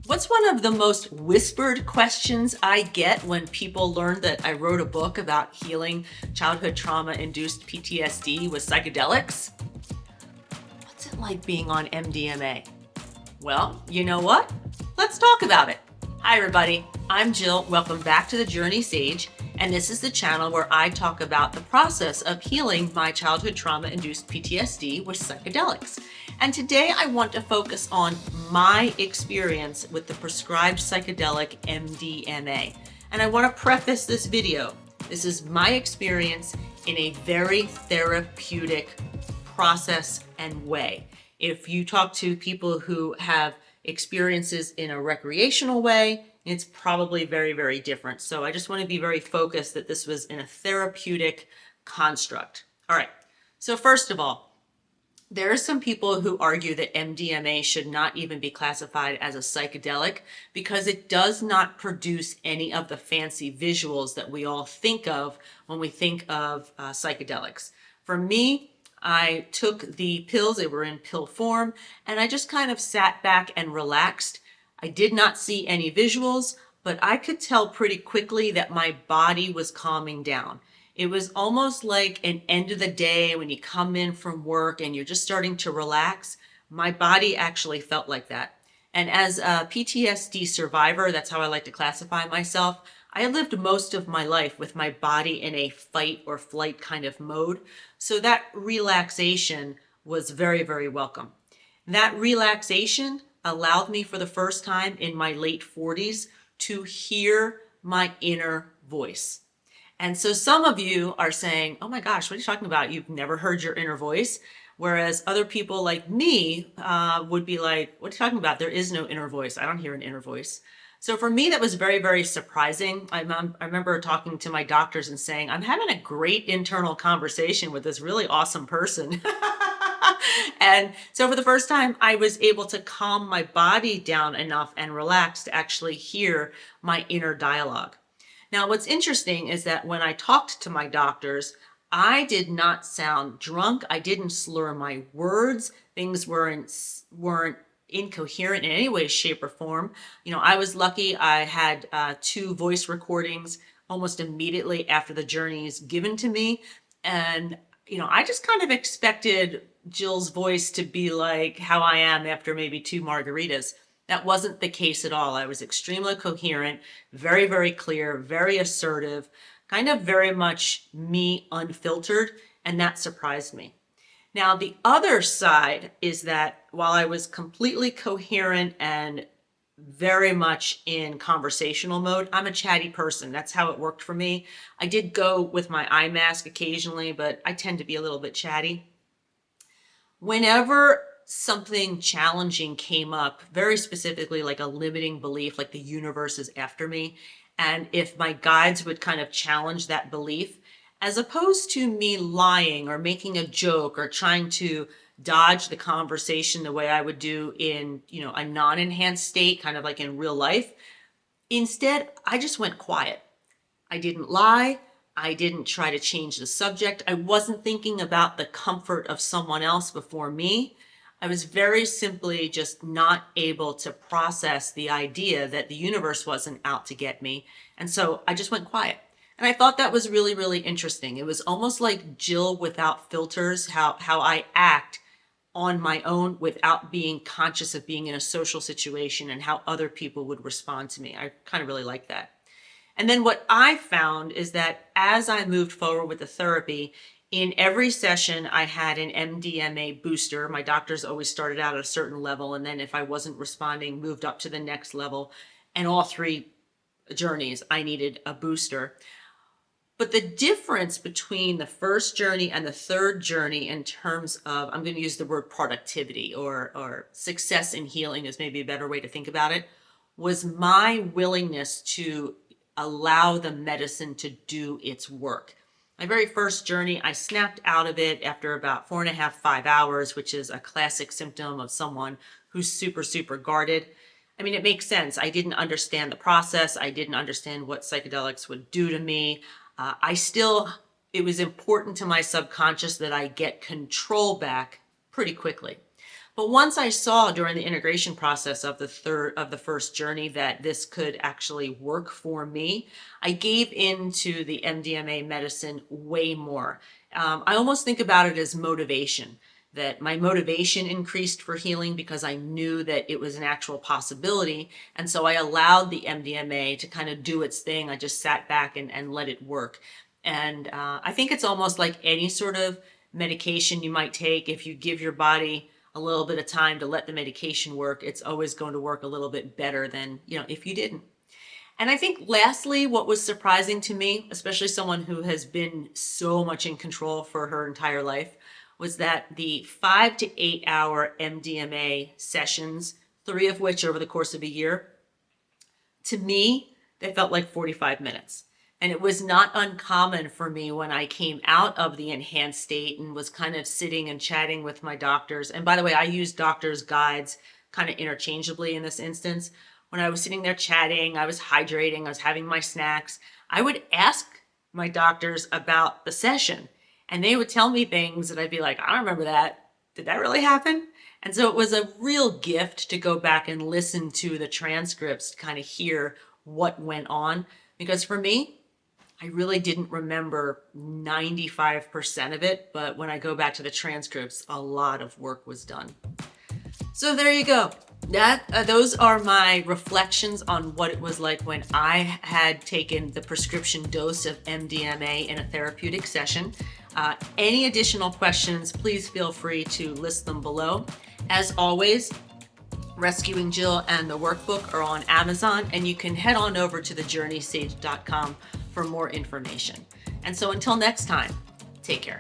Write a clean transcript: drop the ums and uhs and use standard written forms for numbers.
What's one of the most whispered questions I get when people learn that I wrote a book about healing childhood trauma-induced PTSD with psychedelics? What's it like being on MDMA? Well, you know what? Let's talk about it. Hi, everybody. I'm Jill. Welcome back to the Journey Sage, and this is the channel where I talk about the process of healing my childhood trauma-induced PTSD with psychedelics. And today I want to focus on my experience with the prescribed psychedelic MDMA. And I want to preface this video. This is my experience in a very therapeutic process and way. If you talk to people who have experiences in a recreational way, it's probably very, very different. So I just want to be very focused that this was in a therapeutic construct. All right. So first of all, there are some people who argue that MDMA should not even be classified as a psychedelic because it does not produce any of the fancy visuals that we all think of when we think of psychedelics. For me, I took the pills, they were in pill form, and I just kind of sat back and relaxed. I did not see any visuals, but I could tell pretty quickly that my body was calming down. It was almost like an end of the day when you come in from work and you're just starting to relax. My body actually felt like that. And as a PTSD survivor, that's how I like to classify myself, I lived most of my life with my body in a fight or flight kind of mode. So that relaxation was very, very welcome. That relaxation allowed me for the first time in my late 40s to hear my inner voice. And so some of you are saying, oh my gosh, what are you talking about? You've never heard your inner voice. Whereas other people like me would be like, what are you talking about? There is no inner voice. I don't hear an inner voice. So for me, that was very, very surprising. I remember talking to my doctors and saying, I'm having a great internal conversation with this really awesome person. And so for the first time, I was able to calm my body down enough and relax to actually hear my inner dialogue. Now, what's interesting is that when I talked to my doctors, I did not sound drunk. I didn't slur my words. Things weren't incoherent in any way, shape, or form. You know, I was lucky. I had 2 voice recordings almost immediately after the journeys given to me. And, you know, I just kind of expected Jill's voice to be like how I am after maybe 2 margaritas. That wasn't the case at all. I was extremely coherent, very, very clear, very assertive, kind of very much me unfiltered, and that surprised me. Now, the other side is that while I was completely coherent and very much in conversational mode, I'm a chatty person. That's how it worked for me. I did go with my eye mask occasionally, but I tend to be a little bit chatty. Whenever something challenging came up, very specifically like a limiting belief, like the universe is after me, and if my guides would kind of challenge that belief, as opposed to me lying or making a joke or trying to dodge the conversation the way I would do in, you know, a non-enhanced state, kind of like in real life, instead, I just went quiet. I didn't lie. I didn't try to change the subject. I wasn't thinking about the comfort of someone else before me. I was very simply just not able to process the idea that the universe wasn't out to get me. And so I just went quiet. And I thought that was really, really interesting. It was almost like Jill without filters, how I act on my own without being conscious of being in a social situation and how other people would respond to me. I kind of really like that. And then what I found is that as I moved forward with the therapy, in every session, I had an MDMA booster. My doctors always started out at a certain level, and then if I wasn't responding, moved up to the next level. And all 3 journeys, I needed a booster. But the difference between the first journey and the third journey in terms of, I'm going to use the word productivity or success in healing is maybe a better way to think about it, was my willingness to allow the medicine to do its work. My very first journey, I snapped out of it after about 4.5, 5 hours, which is a classic symptom of someone who's super, super guarded. I mean, it makes sense. I didn't understand the process. I didn't understand what psychedelics would do to me. It was important to my subconscious that I get control back pretty quickly. But once I saw during the integration process of the first journey that this could actually work for me, I gave into the MDMA medicine way more. I almost think about it as motivation, that my motivation increased for healing because I knew that it was an actual possibility. And so I allowed the MDMA to kind of do its thing. I just sat back and let it work. And I think it's almost like any sort of medication you might take. If you give your body a little bit of time to let the medication work, it's always going to work a little bit better than, if you didn't. And I think lastly, what was surprising to me, especially someone who has been so much in control for her entire life, was that the 5 to 8 hour MDMA sessions, 3 of which over the course of a year, to me, they felt like 45 minutes. And it was not uncommon for me when I came out of the enhanced state and was kind of sitting and chatting with my doctors. And by the way, I use doctors' guides kind of interchangeably in this instance. When I was sitting there chatting, I was hydrating, I was having my snacks, I would ask my doctors about the session. And they would tell me things that I'd be like, I don't remember that. Did that really happen? And so it was a real gift to go back and listen to the transcripts to kind of hear what went on. Because for me, I really didn't remember 95% of it, but when I go back to the transcripts, a lot of work was done. So there you go. Those are my reflections on what it was like when I had taken the prescription dose of MDMA in a therapeutic session. Any additional questions, please feel free to list them below. As always, Rescuing Jill and the workbook are on Amazon, and you can head on over to thejourneysage.com for more information. And so until next time, take care.